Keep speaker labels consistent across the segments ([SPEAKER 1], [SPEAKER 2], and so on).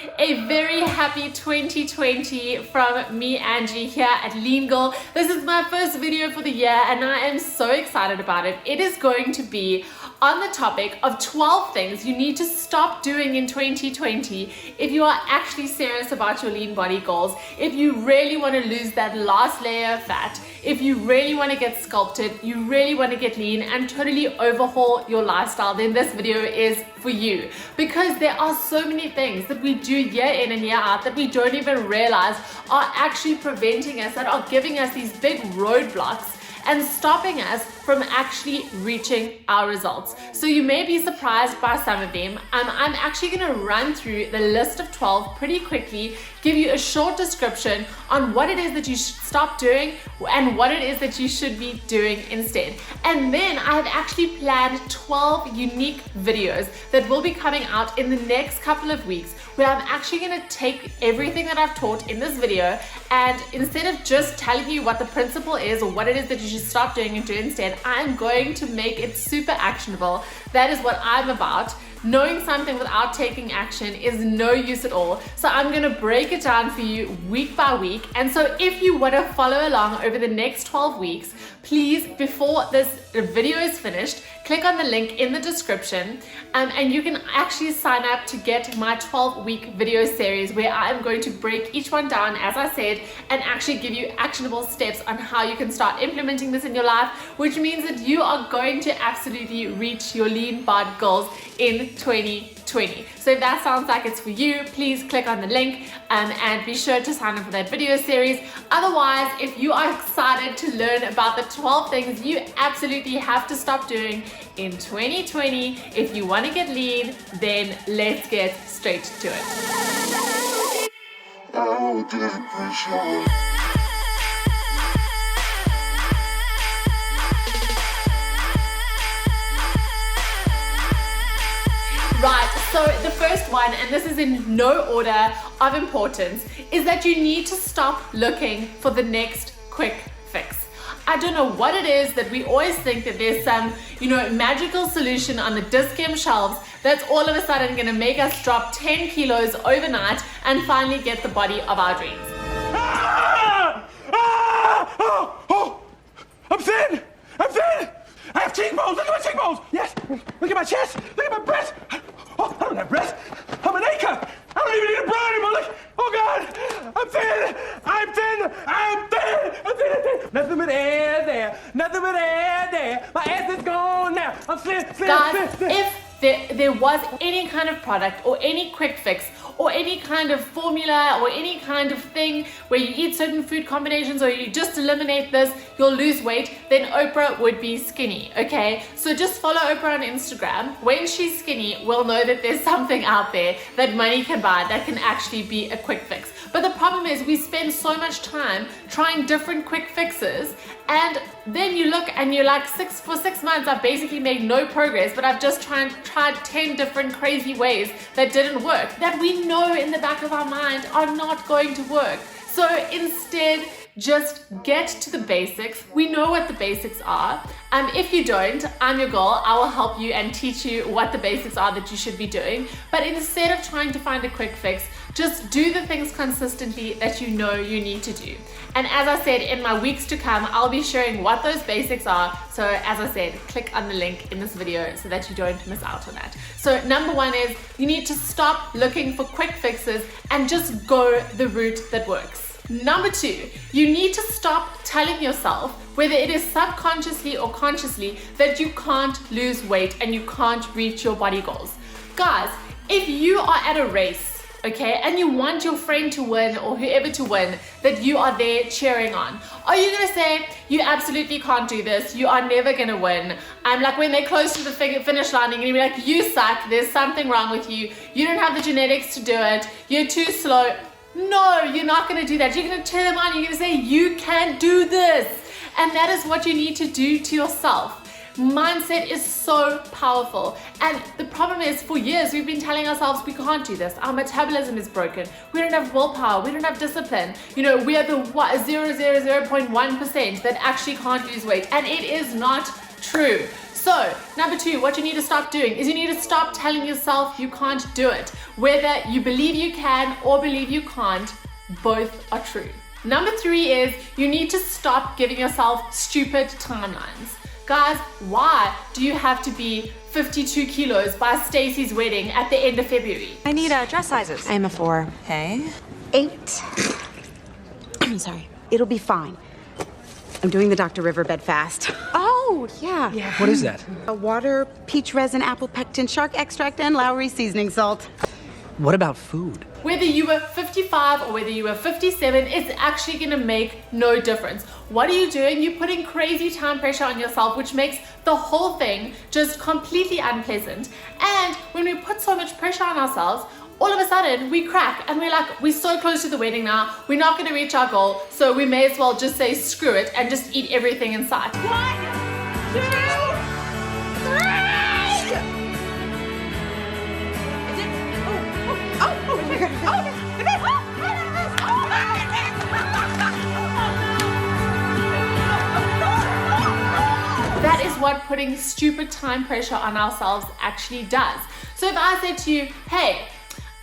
[SPEAKER 1] A very happy 2020 from me, Angie, here at Lean Girl. This is my first video for the year and I am so excited about it. It is going to be on the topic of 12 things you need to stop doing in 2020 if you are actually serious about your lean body goals, if you really want to lose that last layer of fat, if you really want to get sculpted, you really want to get lean and totally overhaul your lifestyle, then this video is for you. Because there are so many things that we do year in and year out that we don't even realize are actually preventing us, that are giving us these big roadblocks and stopping us from actually reaching our results. So you may be surprised by some of them. I'm actually gonna run through the list of 12 pretty quickly, give you a short description on what it is that you should stop doing and what it is that you should be doing instead. And then I have actually planned 12 unique videos that will be coming out in the next couple of weeks, where I'm actually gonna take everything that I've taught in this video, and instead of just telling you what the principle is or what it is that you should stop doing and do instead, I'm going to make it super actionable. That is what I'm about. Knowing something without taking action is no use at all. So I'm gonna break it down for you week by week. And so if you wanna follow along over the next 12 weeks, please, before this video is finished, click on the link in the description and you can actually sign up to get my 12-week video series where I'm going to break each one down, as I said, and actually give you actionable steps on how you can start implementing this in your life, which means that you are going to absolutely reach your lean bod goals in 2020. So if that sounds like it's for you, please click on the link and be sure to sign up for that video series. Otherwise, if you are excited to learn about the 12 things you absolutely have to stop doing in 2020 if you want to get lean, then let's get straight to it. Right, so the first one, and this is in no order of importance, is that you need to stop looking for the next quick fix. I don't know what it is that we always think that there's some, magical solution on the discount shelves that's all of a sudden gonna make us drop 10 kilos overnight and finally get the body of our dreams.
[SPEAKER 2] I'm thin! I have cheekbones! Look at my cheekbones! Yes! Look at my chest! Look at my breast! Oh, I don't have breasts! I'm an acre! I don't even need a bra anymore! Look! Oh God! I'm thin! Nothing but air there! Nothing but air there! My ass is gone now! I'm slim!
[SPEAKER 1] Guys, if there was any kind of product or any quick fix or any kind of formula or any kind of thing where you eat certain food combinations or you just eliminate this, you'll lose weight, then Oprah would be skinny, okay? So just follow Oprah on Instagram. When she's skinny, we'll know that there's something out there that money can buy that can actually be a quick fix. But the problem is we spend so much time trying different quick fixes, and then you look and you're like, for 6 months I've basically made no progress, but I've just tried 10 different crazy ways that didn't work, that we know in the back of our mind are not going to work. So instead, just get to the basics. We know what the basics are. If you don't, I'm your girl. I will help you and teach you what the basics are that you should be doing. But instead of trying to find a quick fix, just do the things consistently that you know you need to do. And as I said, in my weeks to come, I'll be sharing what those basics are. So as I said, click on the link in this video so that you don't miss out on that. So number one is you need to stop looking for quick fixes and just go the route that works. Number two, you need to stop telling yourself, whether it is subconsciously or consciously, that you can't lose weight and you can't reach your body goals. Guys, if you are at a race, okay, and you want your friend to win or whoever to win, that you are there cheering on, are you gonna say, you absolutely can't do this, you are never gonna win? I'm like, when they're close to the finish line, you're gonna be like, you suck, there's something wrong with you, you don't have the genetics to do it, you're too slow. No, you're not going to do that. You're going to cheer them on. You're going to say, you can do this. And that is what you need to do to yourself. Mindset is so powerful. And the problem is, for years, we've been telling ourselves we can't do this. Our metabolism is broken. We don't have willpower. We don't have discipline. We are the 0.1% that actually can't lose weight. And it is not true. So, number 2, what you need to stop doing is you need to stop telling yourself you can't do it. Whether you believe you can or believe you can't, both are true. Number 3 is you need to stop giving yourself stupid timelines. Guys, why do you have to be 52 kilos by Stacy's wedding at the end of February?
[SPEAKER 3] I need dress sizes.
[SPEAKER 4] I'm a 4.
[SPEAKER 3] Okay.
[SPEAKER 4] 8. I'm sorry. It'll be fine. I'm doing the Dr. Riverbed fast. Oh, yeah.
[SPEAKER 5] What is that?
[SPEAKER 4] Water, peach resin, apple pectin, shark extract, and Lowry seasoning salt.
[SPEAKER 5] What about food?
[SPEAKER 1] Whether you were 55 or whether you were 57, it's actually gonna make no difference. What are you doing? You're putting crazy time pressure on yourself, which makes the whole thing just completely unpleasant. And when we put so much pressure on ourselves, all of a sudden we crack and we're like, we're so close to the wedding now, we're not gonna reach our goal, so we may as well just say screw it and just eat everything in sight.
[SPEAKER 2] 1, 2, 3!
[SPEAKER 1] That is what putting stupid time pressure on ourselves actually does. So if I said to you, hey,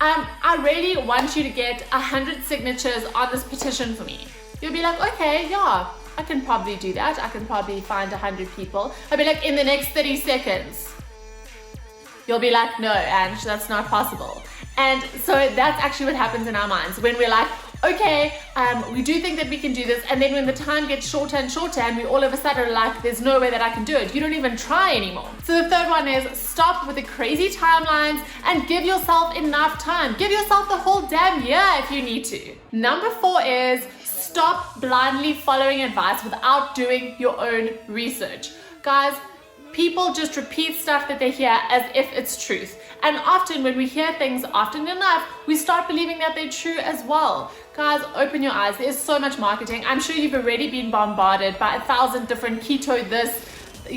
[SPEAKER 1] I really want you to get 100 signatures on this petition for me, you'll be like, okay, yeah, I can probably do that. I can probably find 100 people. I'll be like, in the next 30 seconds. You'll be like, no, Ange, that's not possible. And so that's actually what happens in our minds when we're like, okay, we do think that we can do this, and then when the time gets shorter and shorter and we all of a sudden are like, there's no way that I can do it, you don't even try anymore. So the third one is stop with the crazy timelines and give yourself enough time. Give yourself the whole damn year if you need to. Number 4 is stop blindly following advice without doing your own research. Guys, people just repeat stuff that they hear as if it's truth. And often when we hear things often enough, we start believing that they're true as well. Guys, open your eyes. There's so much marketing. I'm sure you've already been bombarded by 1,000 different keto this,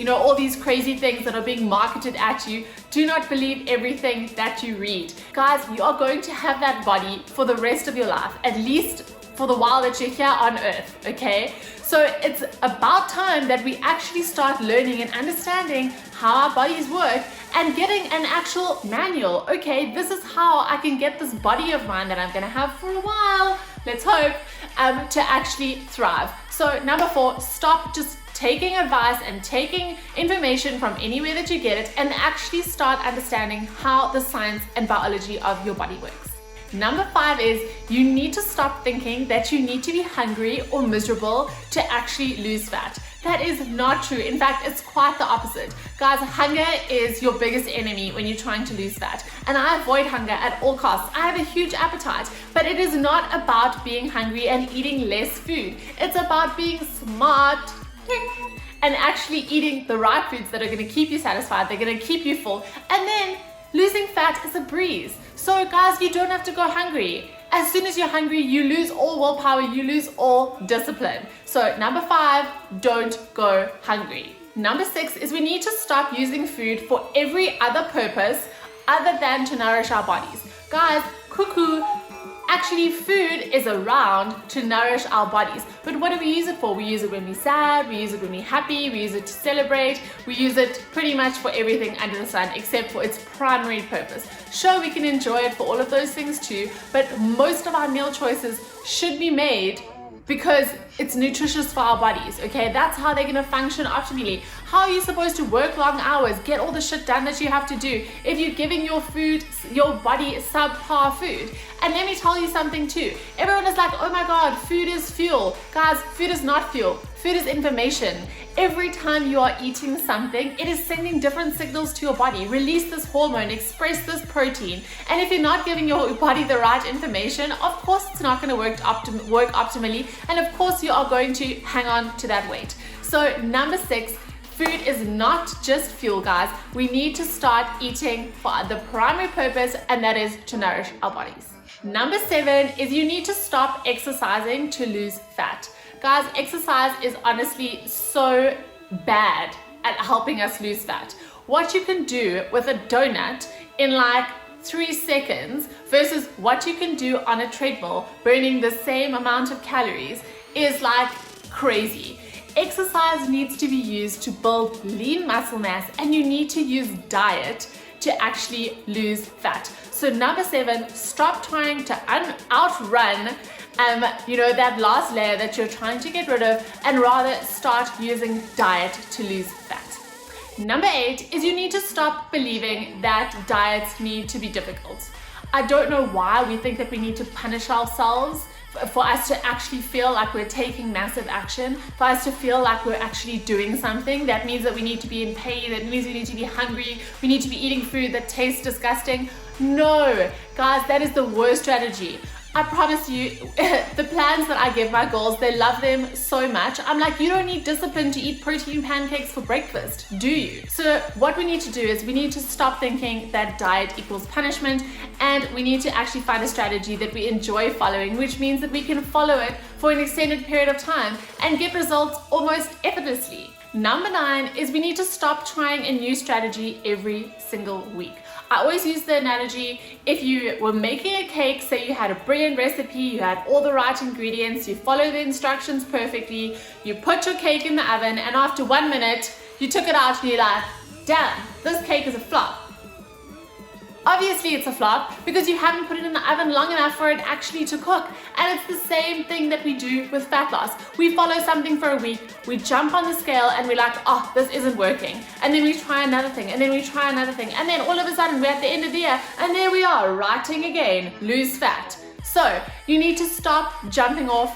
[SPEAKER 1] all these crazy things that are being marketed at you. Do not believe everything that you read. Guys, you are going to have that body for the rest of your life, at least for the while that you're here on earth, okay? So it's about time that we actually start learning and understanding how our bodies work and getting an actual manual. Okay, this is how I can get this body of mine that I'm gonna have for a while, let's hope, to actually thrive. So number 4, stop just taking advice and taking information from anywhere that you get it and actually start understanding how the science and biology of your body works. Number 5 is you need to stop thinking that you need to be hungry or miserable to actually lose fat. That is not true. In fact, it's quite the opposite. Guys, hunger is your biggest enemy when you're trying to lose fat. And I avoid hunger at all costs. I have a huge appetite, but it is not about being hungry and eating less food. It's about being smart and actually eating the right foods that are gonna keep you satisfied, they're gonna keep you full, and then losing fat is a breeze. So guys, you don't have to go hungry. As soon as you're hungry, you lose all willpower, you lose all discipline. So number 5, don't go hungry. Number 6 is we need to stop using food for every other purpose other than to nourish our bodies. Guys, cuckoo, actually food is around to nourish our bodies. But what do we use it for? We use it when we're sad, we use it when we're happy, we use it to celebrate, we use it pretty much for everything under the sun except for its primary purpose. Sure, we can enjoy it for all of those things too, but most of our meal choices should be made because it's nutritious for our bodies, okay? That's how they're gonna function optimally. How are you supposed to work long hours, get all the shit done that you have to do if you're giving your body subpar food? And let me tell you something too. Everyone is like, oh my God, food is fuel. Guys, food is not fuel. Food is information. Every time you are eating something, it is sending different signals to your body. Release this hormone, express this protein. And if you're not giving your body the right information, of course it's not gonna work optimally. And of course you are going to hang on to that weight. So number 6, food is not just fuel, guys. We need to start eating for the primary purpose, and that is to nourish our bodies. Number 7 is you need to stop exercising to lose fat. Guys, exercise is honestly so bad at helping us lose fat. What you can do with a donut in like 3 seconds versus what you can do on a treadmill burning the same amount of calories is like crazy. exercise needs to be used to build lean muscle mass, and you need to use diet to actually lose fat. So number 7, stop trying to outrun that last layer that you're trying to get rid of, and rather start using diet to lose fat. Number 8 is you need to stop believing that diets need to be difficult. I don't know why we think that we need to punish ourselves for us to actually feel like we're taking massive action, for us to feel like we're actually doing something. That means that we need to be in pain, that means we need to be hungry, we need to be eating food that tastes disgusting. No, guys, that is the worst strategy. I promise you, the plans that I give my girls, they love them so much. I'm like, you don't need discipline to eat protein pancakes for breakfast, do you? So what we need to do is we need to stop thinking that diet equals punishment, and we need to actually find a strategy that we enjoy following, which means that we can follow it for an extended period of time and get results almost effortlessly. Number 9 is we need to stop trying a new strategy every single week. I always use the analogy, if you were making a cake, say you had a brilliant recipe, you had all the right ingredients, you follow the instructions perfectly, you put your cake in the oven, and after 1 minute, you took it out and you're like, damn, this cake is a flop. Obviously it's a flop because you haven't put it in the oven long enough for it actually to cook. And it's the same thing that we do with fat loss. We follow something for a week, we jump on the scale and we're like, oh, this isn't working. And then we try another thing, and then we try another thing. And then all of a sudden we're at the end of the year and there we are, writing again, lose fat. So you need to stop jumping on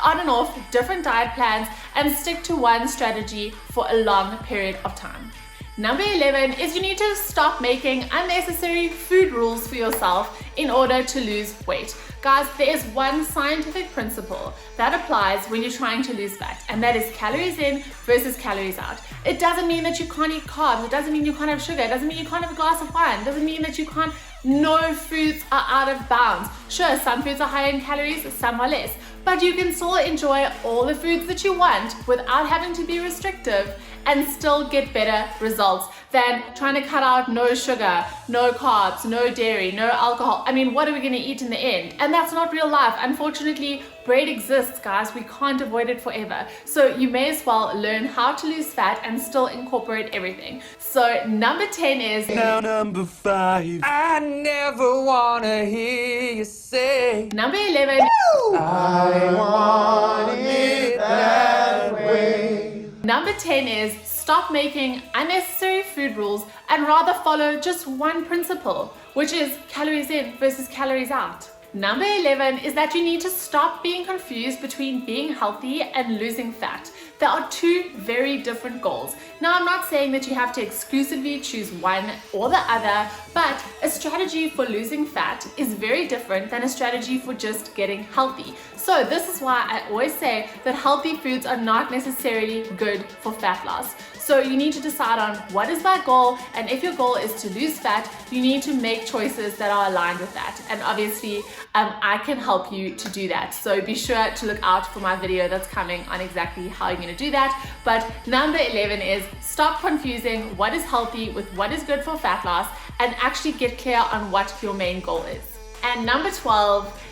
[SPEAKER 1] and off different diet plans and stick to one strategy for a long period of time. Number 11 is you need to stop making unnecessary food rules for yourself in order to lose weight. Guys, there is one scientific principle that applies when you're trying to lose fat, and that is calories in versus calories out. It doesn't mean that you can't eat carbs, it doesn't mean you can't have sugar, it doesn't mean you can't have a glass of wine, it doesn't mean that you can't, no foods are out of bounds. Sure, some foods are higher in calories, some are less, but you can still enjoy all the foods that you want without having to be restrictive and still get better results than trying to cut out no sugar, no carbs, no dairy, no alcohol. I mean, what are we gonna eat in the end? And that's not real life. Unfortunately, bread exists, guys. We can't avoid it forever. So you may as well learn how to lose fat and still incorporate everything. So number 10 is...
[SPEAKER 2] Now number 5.
[SPEAKER 5] I never wanna hear you say.
[SPEAKER 1] Number 11...
[SPEAKER 2] I want it that way.
[SPEAKER 1] Number 10 is stop making unnecessary food rules and rather follow just one principle, which is calories in versus calories out. Number 11 is that you need to stop being confused between being healthy and losing fat. There are two very different goals. Now, I'm not saying that you have to exclusively choose one or the other, but a strategy for losing fat is very different than a strategy for just getting healthy. So this is why I always say that healthy foods are not necessarily good for fat loss. So you need to decide on what is my goal, and if your goal is to lose fat, you need to make choices that are aligned with that. And obviously, I can help you to do that. So be sure to look out for my video that's coming on exactly how you're going to do that. But number 11 is stop confusing what is healthy with what is good for fat loss and actually get clear on what your main goal is. And number 12,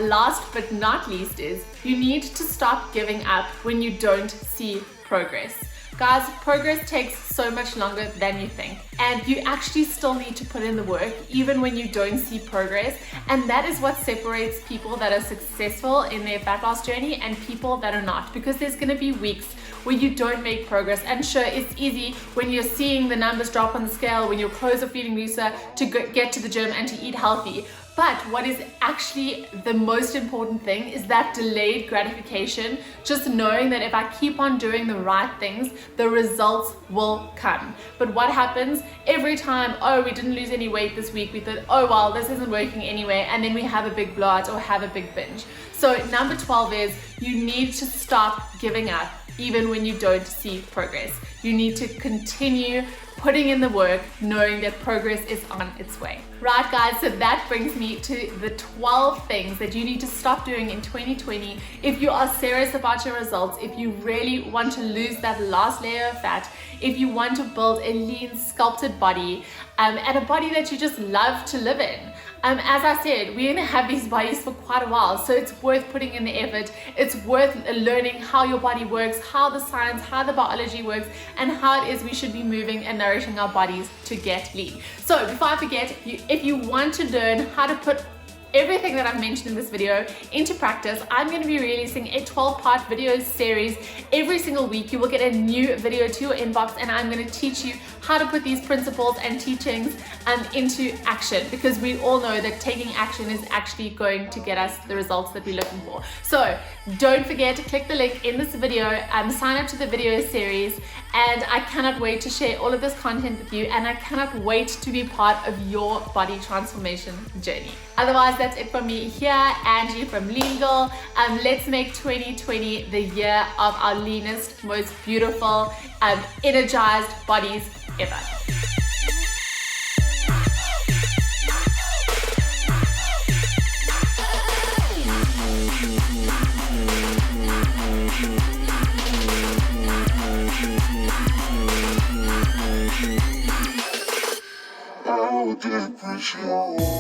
[SPEAKER 1] last but not least, is you need to stop giving up when you don't see progress. Guys, progress takes so much longer than you think, and you actually still need to put in the work even when you don't see progress. And that is what separates people that are successful in their fat loss journey and people that are not, because there's going to be weeks where you don't make progress. And sure, it's easy when you're seeing the numbers drop on the scale, when your clothes are feeling looser, to get to the gym and to eat healthy. But what is actually the most important thing is that delayed gratification, just knowing that if I keep on doing the right things, the results will come. But what happens every time, oh, we didn't lose any weight this week, we thought, oh, well, this isn't working anyway, and then we have a big blowout or have a big binge. So number 12 is you need to stop giving up even when you don't see progress. You need to continue putting in the work, knowing that progress is on its way. Right, guys, so that brings me to the 12 things that you need to stop doing in 2020 if you are serious about your results, if you really want to lose that last layer of fat, if you want to build a lean, sculpted body, and a body that you just love to live in. as I said, we're gonna have these bodies for quite a while, so it's worth putting in the effort. It's worth learning how your body works, how the science, how the biology works, and how it is we should be moving and nourishing our bodies to get lean. So before I forget, if you want to learn how to put everything that I've mentioned in this video into practice, I'm going to be releasing a 12-part video series every single week. You will get a new video to your inbox, and I'm going to teach you how to put these principles and teachings into action, because we all know that taking action is actually going to get us the results that we're looking for. So don't forget to click the link in this video and sign up to the video series, and I cannot wait to share all of this content with you, and I cannot wait to be part of your body transformation journey. Otherwise, that's it from me here, Angie from Lean Girl. Let's make 2020 the year of our leanest, most beautiful, energized bodies ever.
[SPEAKER 3] I will depreciate.